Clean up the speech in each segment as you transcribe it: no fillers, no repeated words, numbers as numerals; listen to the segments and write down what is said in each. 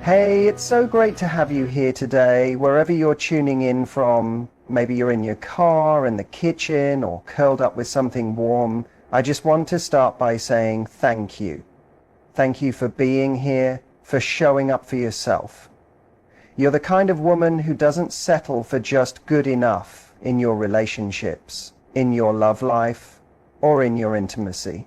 Hey, it's so great to have you here today, wherever you're tuning in from. Maybe you're in your car, in the kitchen, or curled up with something warm. I just want to start by saying thank you. Thank you for being here, for showing up for yourself. You're the kind of woman who doesn't settle for just good enough in your relationships, in your love life, or in your intimacy.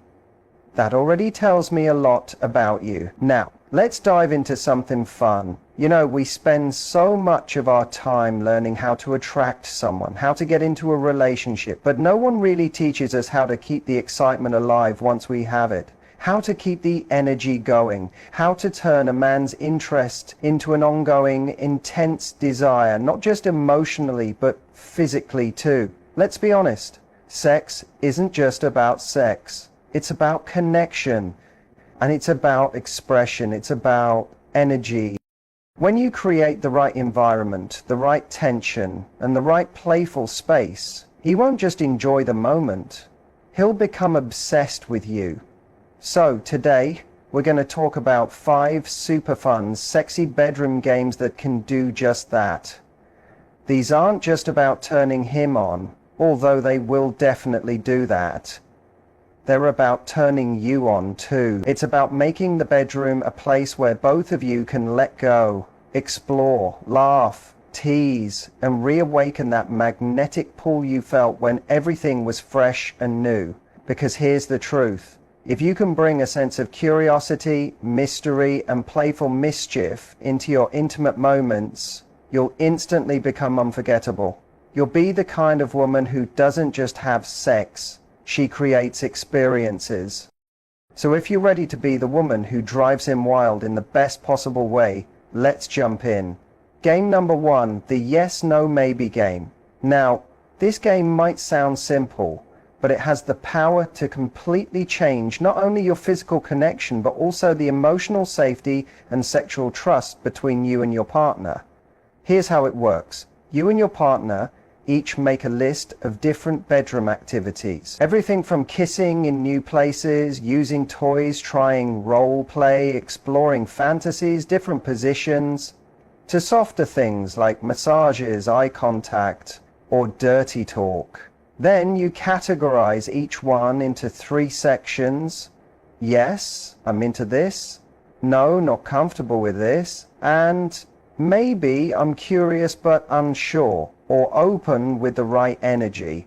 That already tells me a lot about you. Now, let's dive into something fun. You know, we spend so much of our time learning how to attract someone, how to get into a relationship, but no one really teaches us how to keep the excitement alive once we have it. How to keep the energy going, how to turn a man's interest into an ongoing, intense desire, not just emotionally, but physically too. Let's be honest, sex isn't just about sex. It's about connection, and it's about expression, it's about energy. When you create the right environment, the right tension, and the right playful space, he won't just enjoy the moment, he'll become obsessed with you. So today, we're going to talk about 5 super fun, sexy bedroom games that can do just that. These aren't just about turning him on, although they will definitely do that. They're about turning you on too. It's about making the bedroom a place where both of you can let go, explore, laugh, tease, and reawaken that magnetic pull you felt when everything was fresh and new. Because here's the truth. If you can bring a sense of curiosity, mystery, and playful mischief into your intimate moments, you'll instantly become unforgettable. You'll be the kind of woman who doesn't just have sex. She creates experiences. So if you're ready to be the woman who drives him wild in the best possible way, let's jump in. Game number 1, the yes, no, maybe game. Now, this game might sound simple, but it has the power to completely change not only your physical connection, but also the emotional safety and sexual trust between you and your partner. Here's how it works. You and your partner each make a list of different bedroom activities. Everything from kissing in new places, using toys, trying role play, exploring fantasies, different positions, to softer things like massages, eye contact, or dirty talk. Then you categorize each one into 3 sections. Yes, I'm into this. No, not comfortable with this. And maybe I'm curious but unsure, or open with the right energy.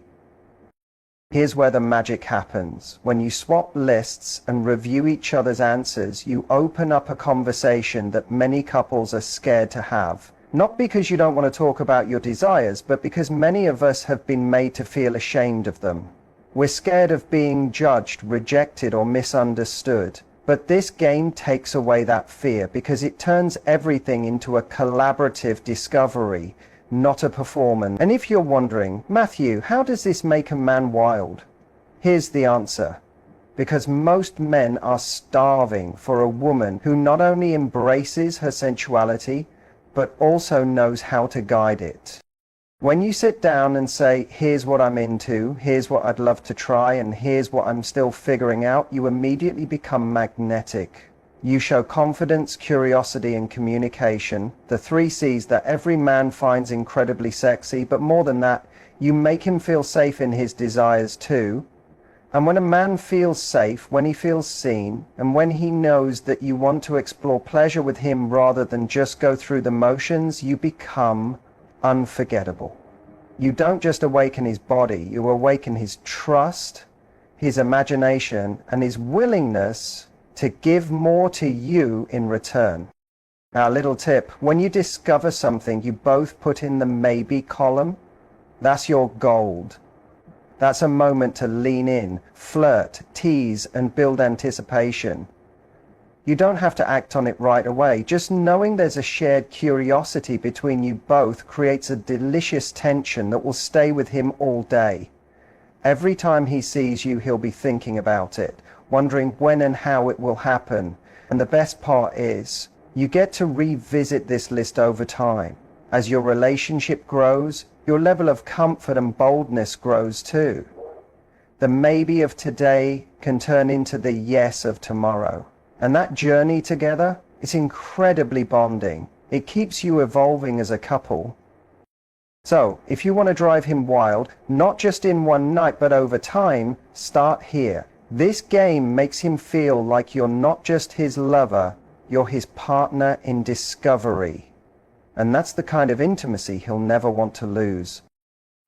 Here's where the magic happens. When you swap lists and review each other's answers, you open up a conversation that many couples are scared to have. Not because you don't want to talk about your desires, but because many of us have been made to feel ashamed of them. We're scared of being judged, rejected, or misunderstood. But this game takes away that fear because it turns everything into a collaborative discovery, not a performance. And if you're wondering, Matthew, how does this make a man wild? Here's the answer. Because most men are starving for a woman who not only embraces her sensuality, but also knows how to guide it. When you sit down and say, here's what I'm into, here's what I'd love to try, and here's what I'm still figuring out, you immediately become magnetic. You show confidence, curiosity, and communication, the 3 C's that every man finds incredibly sexy, but more than that, you make him feel safe in his desires too. And when a man feels safe, when he feels seen, and when he knows that you want to explore pleasure with him rather than just go through the motions, you become unforgettable. You don't just awaken his body, you awaken his trust, his imagination, and his willingness to give more to you in return. Our little tip, when you discover something you both put in the maybe column, that's your gold. That's a moment to lean in, flirt, tease, and build anticipation. You don't have to act on it right away. Just knowing there's a shared curiosity between you both creates a delicious tension that will stay with him all day. Every time he sees you, he'll be thinking about it, wondering when and how it will happen. And the best part is, you get to revisit this list over time. As your relationship grows, your level of comfort and boldness grows too. The maybe of today can turn into the yes of tomorrow. And that journey together, It's incredibly bonding. It keeps you evolving as a couple. So, if you want to drive him wild, not just in one night but over time, start here. This game makes him feel like you're not just his lover, you're his partner in discovery. And that's the kind of intimacy he'll never want to lose.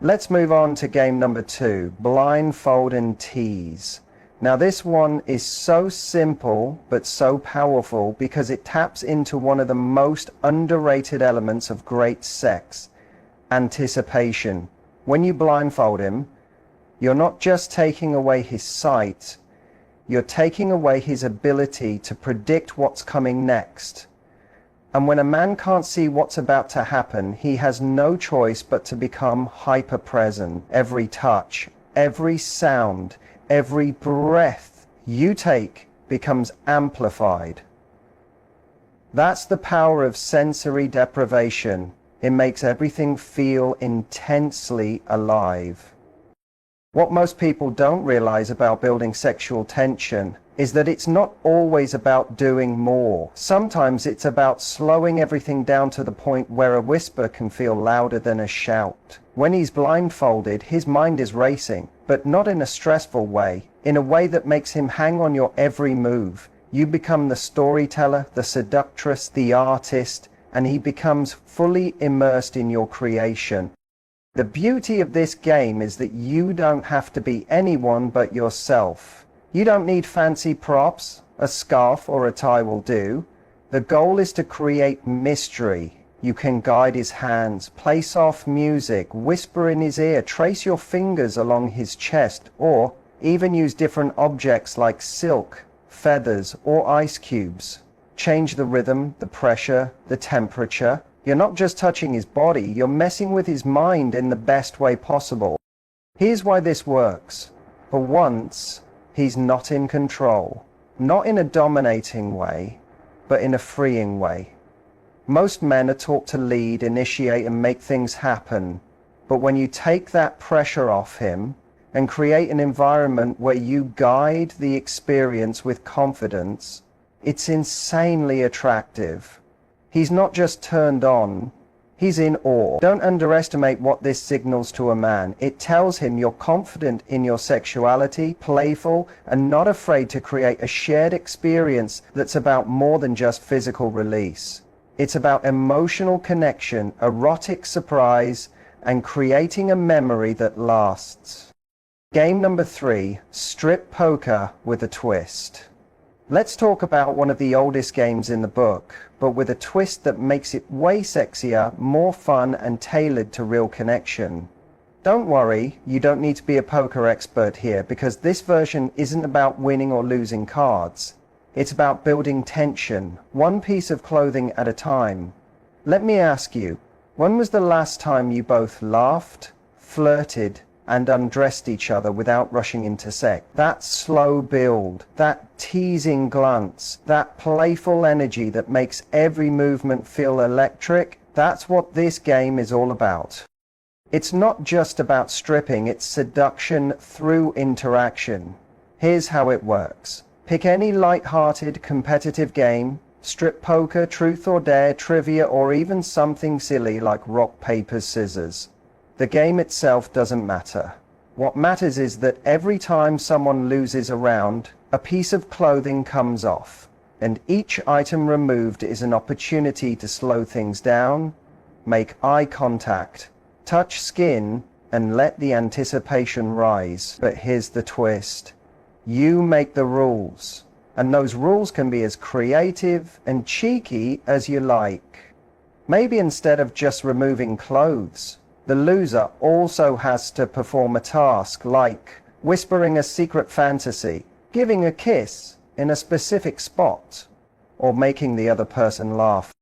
Let's move on to game number 2, blindfold and tease. Now this one is so simple but so powerful because it taps into one of the most underrated elements of great sex, anticipation. When you blindfold him, you're not just taking away his sight, you're taking away his ability to predict what's coming next. And when a man can't see what's about to happen, he has no choice but to become hyper-present. Every touch, every sound, every breath you take becomes amplified. That's the power of sensory deprivation. It makes everything feel intensely alive. What most people don't realize about building sexual tension is that it's not always about doing more. Sometimes it's about slowing everything down to the point where a whisper can feel louder than a shout. When he's blindfolded, his mind is racing, but not in a stressful way, in a way that makes him hang on your every move. You become the storyteller, the seductress, the artist, and he becomes fully immersed in your creation. The beauty of this game is that you don't have to be anyone but yourself. You don't need fancy props. A scarf or a tie will do. The goal is to create mystery. You can guide his hands, play soft music, whisper in his ear, trace your fingers along his chest, or even use different objects like silk, feathers, or ice cubes. Change the rhythm, the pressure, the temperature. You're not just touching his body, you're messing with his mind in the best way possible. Here's why this works. For once, he's not in control. Not in a dominating way, but in a freeing way. Most men are taught to lead, initiate, and make things happen. But when you take that pressure off him and create an environment where you guide the experience with confidence, it's insanely attractive. He's not just turned on, he's in awe. Don't underestimate what this signals to a man. It tells him you're confident in your sexuality, playful, and not afraid to create a shared experience that's about more than just physical release. It's about emotional connection, erotic surprise, and creating a memory that lasts. Game number 3, strip poker with a twist. Let's talk about one of the oldest games in the book, but with a twist that makes it way sexier, more fun, and tailored to real connection. Don't worry, you don't need to be a poker expert here, because this version isn't about winning or losing cards. It's about building tension, one piece of clothing at a time. Let me ask you, when was the last time you both laughed, flirted, and undressed each other without rushing into sex? That slow build, that teasing glance, that playful energy that makes every movement feel electric, that's what this game is all about. It's not just about stripping, it's seduction through interaction. Here's how it works. Pick any light-hearted, competitive game, strip poker, truth or dare, trivia, or even something silly like rock, paper, scissors. The game itself doesn't matter. What matters is that every time someone loses a round, a piece of clothing comes off, and each item removed is an opportunity to slow things down, make eye contact, touch skin, and let the anticipation rise. But here's the twist. You make the rules, and those rules can be as creative and cheeky as you like. Maybe instead of just removing clothes, the loser also has to perform a task like whispering a secret fantasy, giving a kiss in a specific spot, or making the other person laugh.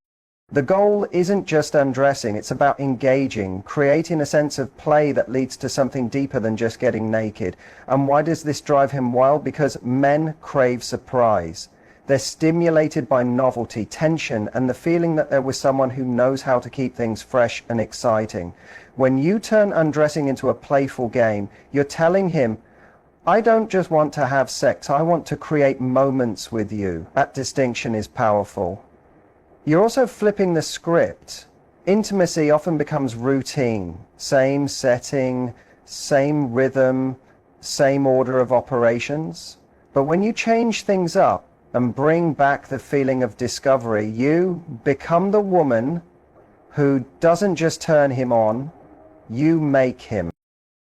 The goal isn't just undressing, it's about engaging, creating a sense of play that leads to something deeper than just getting naked. And why does this drive him wild? Because men crave surprise. They're stimulated by novelty, tension, and the feeling that they're with someone who knows how to keep things fresh and exciting. When you turn undressing into a playful game, you're telling him, I don't just want to have sex, I want to create moments with you. That distinction is powerful. You're also flipping the script. Intimacy often becomes routine. Same setting, same rhythm, same order of operations. But when you change things up and bring back the feeling of discovery, you become the woman who doesn't just turn him on, you make him.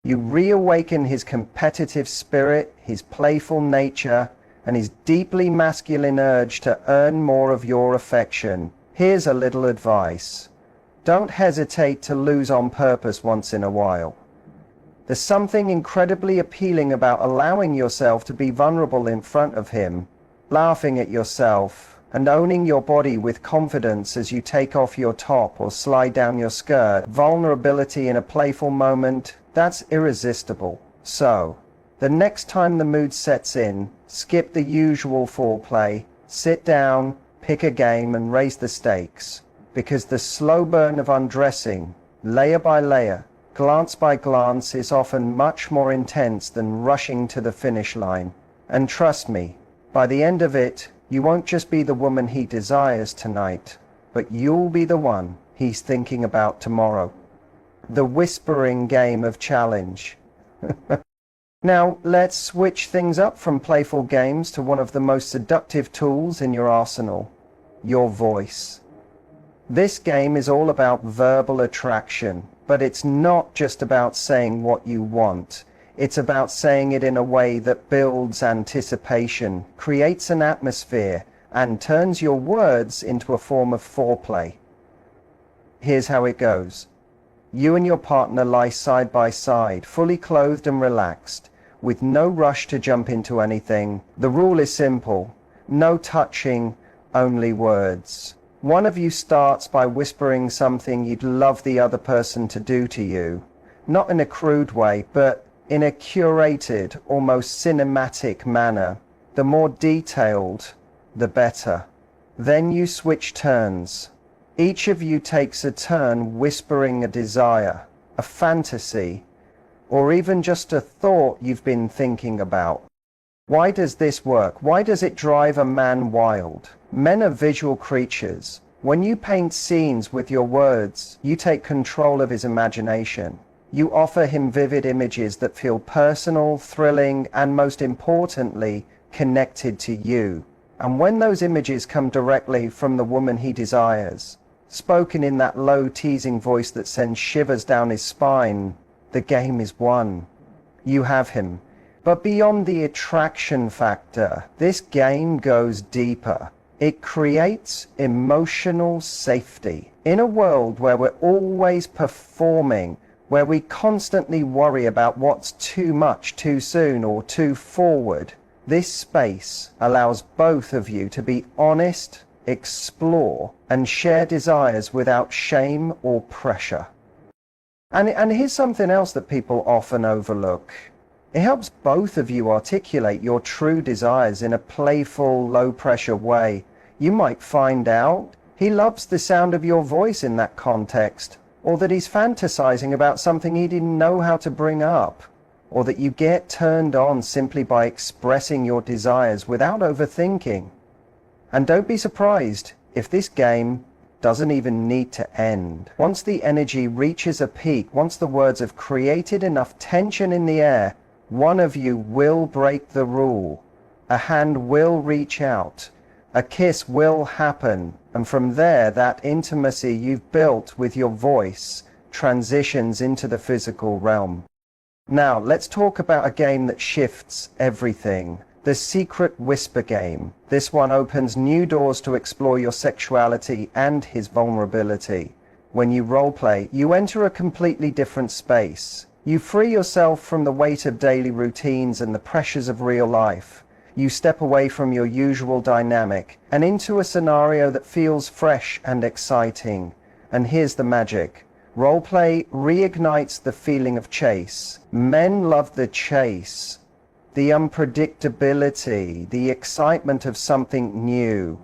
You reawaken his competitive spirit, his playful nature, and his deeply masculine urge to earn more of your affection. Here's a little advice. Don't hesitate to lose on purpose once in a while. There's something incredibly appealing about allowing yourself to be vulnerable in front of him, laughing at yourself, and owning your body with confidence as you take off your top or slide down your skirt. Vulnerability in a playful moment, that's irresistible. So, the next time the mood sets in, skip the usual foreplay, sit down, pick a game and raise the stakes. Because the slow burn of undressing, layer by layer, glance by glance, is often much more intense than rushing to the finish line. And trust me, by the end of it, you won't just be the woman he desires tonight, but you'll be the one he's thinking about tomorrow. The whispering game of challenge. Now, let's switch things up from playful games to one of the most seductive tools in your arsenal, your voice. This game is all about verbal attraction, but it's not just about saying what you want. It's about saying it in a way that builds anticipation, creates an atmosphere, and turns your words into a form of foreplay. Here's how it goes. You and your partner lie side by side, fully clothed and relaxed, with no rush to jump into anything. The rule is simple. No touching, only words. One of you starts by whispering something you'd love the other person to do to you. Not in a crude way, but in a curated, almost cinematic manner. The more detailed, the better. Then you switch turns. Each of you takes a turn whispering a desire, a fantasy, or even just a thought you've been thinking about. Why does this work? Why does it drive a man wild? Men are visual creatures. When you paint scenes with your words, you take control of his imagination. You offer him vivid images that feel personal, thrilling, and most importantly, connected to you. And when those images come directly from the woman he desires, spoken in that low, teasing voice that sends shivers down his spine, the game is won. You have him. But beyond the attraction factor, this game goes deeper. It creates emotional safety. In a world where we're always performing, where we constantly worry about what's too much too soon or too forward, this space allows both of you to be honest, explore, and share desires without shame or pressure. And here's something else that people often overlook. It helps both of you articulate your true desires in a playful, low-pressure way. You might find out he loves the sound of your voice in that context, or that he's fantasizing about something he didn't know how to bring up, or that you get turned on simply by expressing your desires without overthinking. And don't be surprised if this game doesn't even need to end. Once the energy reaches a peak, once the words have created enough tension in the air, one of you will break the rule. A hand will reach out. A kiss will happen. And from there, that intimacy you've built with your voice transitions into the physical realm. Now, let's talk about a game that shifts everything. The secret whisper game. This one opens new doors to explore your sexuality and his vulnerability. When you roleplay, you enter a completely different space. You free yourself from the weight of daily routines and the pressures of real life. You step away from your usual dynamic and into a scenario that feels fresh and exciting. And here's the magic. Roleplay reignites the feeling of chase. Men love the chase, the unpredictability, the excitement of something new.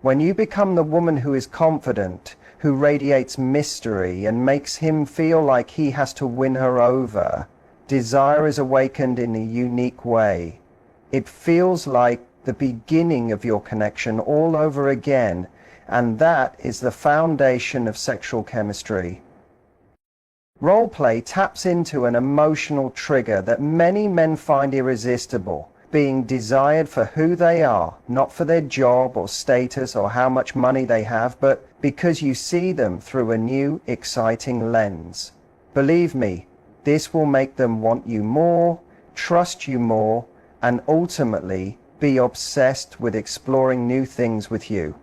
When you become the woman who is confident, who radiates mystery and makes him feel like he has to win her over, desire is awakened in a unique way. It feels like the beginning of your connection all over again, And that is the foundation of sexual chemistry. Roleplay taps into an emotional trigger that many men find irresistible, being desired for who they are, not for their job or status or how much money they have, but because you see them through a new, exciting lens. Believe me, this will make them want you more, trust you more, and ultimately be obsessed with exploring new things with you.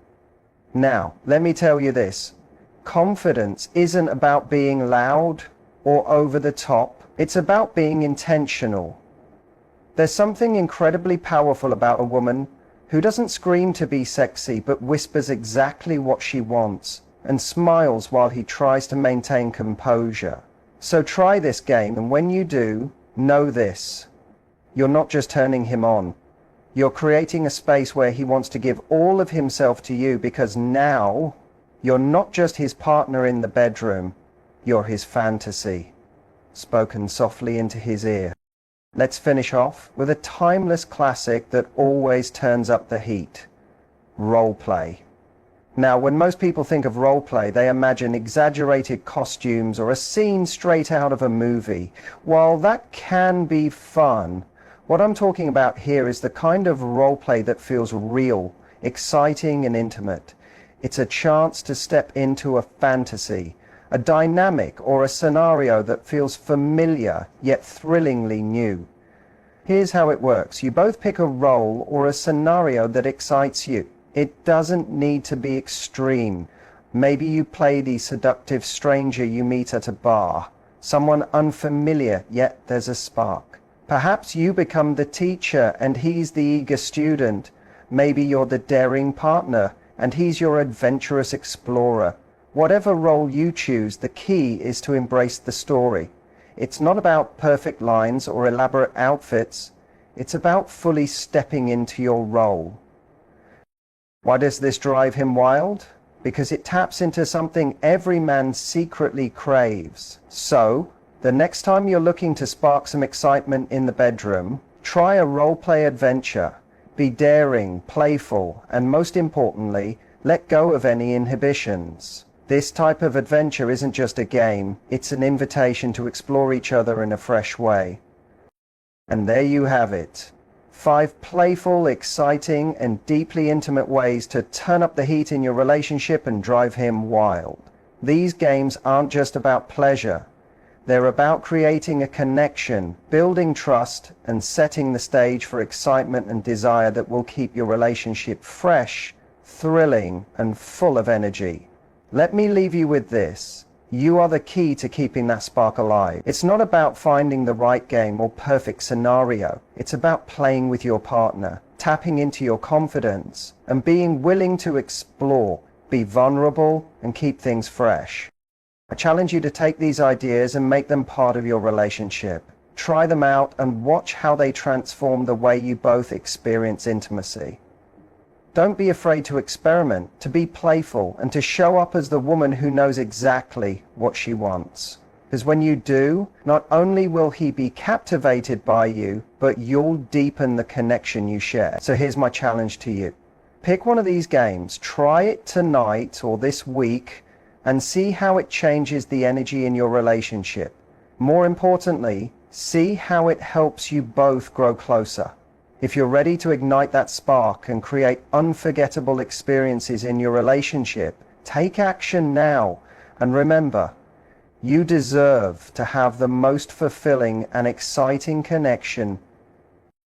Now, let me tell you this. Confidence isn't about being loud or over the top. It's about being intentional. There's something incredibly powerful about a woman who doesn't scream to be sexy but whispers exactly what she wants and smiles while he tries to maintain composure. So try this game, and when you do, know this. You're not just turning him on. You're creating a space where he wants to give all of himself to you, because now you're not just his partner in the bedroom, you're his fantasy, spoken softly into his ear. Let's finish off with a timeless classic that always turns up the heat. Roleplay. Now, when most people think of roleplay, they imagine exaggerated costumes or a scene straight out of a movie. While that can be fun, what I'm talking about here is the kind of roleplay that feels real, exciting, and intimate. It's a chance to step into a fantasy, a dynamic or a scenario that feels familiar yet thrillingly new. Here's how it works. You both pick a role or a scenario that excites you. It doesn't need to be extreme. Maybe you play the seductive stranger you meet at a bar, someone unfamiliar, yet there's a spark. Perhaps you become the teacher and he's the eager student. Maybe you're the daring partner and he's your adventurous explorer. Whatever role you choose, the key is to embrace the story. It's not about perfect lines or elaborate outfits. It's about fully stepping into your role. Why does this drive him wild? Because it taps into something every man secretly craves. So, the next time you're looking to spark some excitement in the bedroom, try a role-play adventure. Be daring, playful, and most importantly, let go of any inhibitions. This type of adventure isn't just a game, it's an invitation to explore each other in a fresh way. And there you have it. 5 playful, exciting, and deeply intimate ways to turn up the heat in your relationship and drive him wild. These games aren't just about pleasure. They're about creating a connection, building trust, and setting the stage for excitement and desire that will keep your relationship fresh, thrilling, and full of energy. Let me leave you with this. You are the key to keeping that spark alive. It's not about finding the right game or perfect scenario. It's about playing with your partner, tapping into your confidence, and being willing to explore, be vulnerable, and keep things fresh. I challenge you to take these ideas and make them part of your relationship. Try them out and watch how they transform the way you both experience intimacy. Don't be afraid to experiment, to be playful, and to show up as the woman who knows exactly what she wants. Because when you do, not only will he be captivated by you, but you'll deepen the connection you share. So here's my challenge to you. Pick one of these games, try it tonight or this week, and see how it changes the energy in your relationship. More importantly, see how it helps you both grow closer. If you're ready to ignite that spark and create unforgettable experiences in your relationship, take action now. And remember, you deserve to have the most fulfilling and exciting connection